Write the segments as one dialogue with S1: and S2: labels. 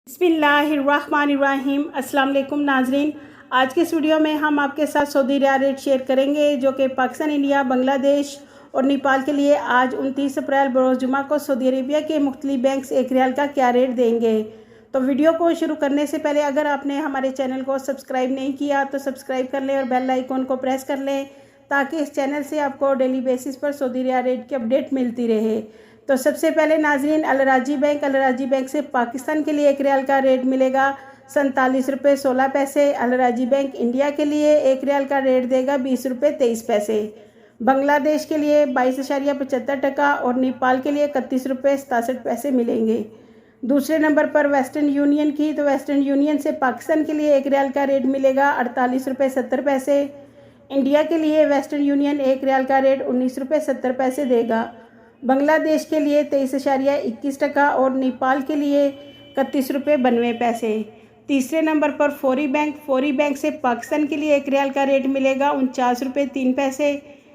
S1: बिस्मिल्लाहिर्रहमानिर्रहीम। अस्सलाम वालेकुम नाजरीन, आज के इस वीडियो में हम आपके साथ सऊदी रियाल रेट शेयर करेंगे जो कि पाकिस्तान, इंडिया, बांग्लादेश और नेपाल के लिए आज 29 अप्रैल बरोज़ जुमा को सऊदी अरेबिया के मुख्तलिफ बैंक्स एक रियाल का क्या रेट देंगे। तो वीडियो को शुरू करने से पहले अगर आपने हमारे चैनल को सब्सक्राइब नहीं किया तो सब्सक्राइब कर लें और बेल आइकन को प्रेस कर लें ताकि इस चैनल से आपको डेली बेसिस पर सऊदी रियाल रेट की अपडेट मिलती रहे। तो सबसे पहले नाजरीन, अलराजी बैंक से पाकिस्तान के लिए एक रियाल का रेट मिलेगा 47 रुपये 16 पैसे। अलराजी बैंक इंडिया के लिए एक रियाल का रेट देगा 20 रुपये 23 पैसे। बांग्लादेश के लिए 22.75 और नेपाल के लिए 31 रुपये 67 पैसे मिलेंगे। दूसरे नंबर पर वेस्टर्न यूनियन की, तो वेस्टर्न यूनियन से पाकिस्तान के लिए एक रियाल का रेट मिलेगा 48 रुपये 70 पैसे। इंडिया के लिए वेस्टर्न यूनियन एक रियाल का रेट 19 रुपये 70 पैसे देगा। बांग्लादेश के लिए 23.21 और नेपाल के लिए 31 रुपये 92 पैसे। तीसरे नंबर पर फौरी बैंक से पाकिस्तान के लिए एक रियाल का रेट मिलेगा 49 रुपये 3 पैसे।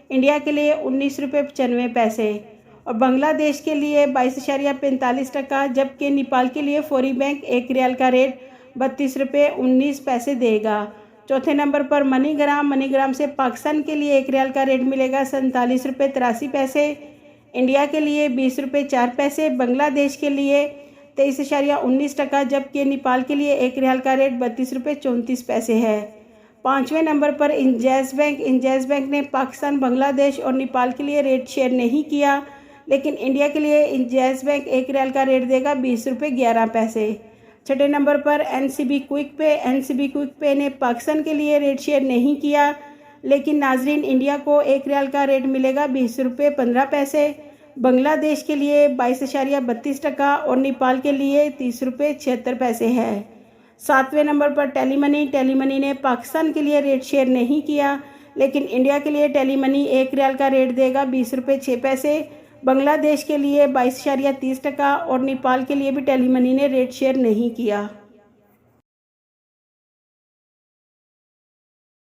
S1: इंडिया के लिए 19 रुपये 95 पैसे और बांग्लादेश के लिए 22.45, जबकि नेपाल के लिए फौरी बैंक एक रियाल का रेट 32 रुपये 19 पैसे देगा। चौथे नंबर पर मनीग्राम से पाकिस्तान के लिए एक रियाल का रेट मिलेगा 47 रुपये 83 पैसे। इंडिया के लिए 20 रुपये 4 पैसे। बांग्लादेश के लिए 23.19, जबकि नेपाल के लिए एक रियाल का रेट 32 रुपये 34 पैसे है। पाँचवें नंबर पर इंजैज़ बैंक ने पाकिस्तान, बांग्लादेश और नेपाल के लिए रेट शेयर नहीं किया, लेकिन इंडिया के लिए इंजैज़ बैंक एक रियाल का रेट देगा 20 रुपये 11 पैसे। छठे नंबर पर एनसीबी क्विक पे ने पाकिस्तान के लिए रेट शेयर नहीं किया, लेकिन नाजरीन इंडिया को एक रियाल का रेट मिलेगा 20 रुपये 15 पैसे। बांग्लादेश के लिए 22.32 और नेपाल के लिए 30 रुपये 76 पैसे है। सातवें नंबर पर टेलीमनी ने पाकिस्तान के लिए रेट शेयर नहीं किया, लेकिन इंडिया के लिए टेलीमनी एक रियाल का रेट देगा 20 रुपये 6 पैसे। बांग्लादेश के लिए 22.30 और नेपाल के लिए भी टेलीमनी ने रेट शेयर नहीं किया।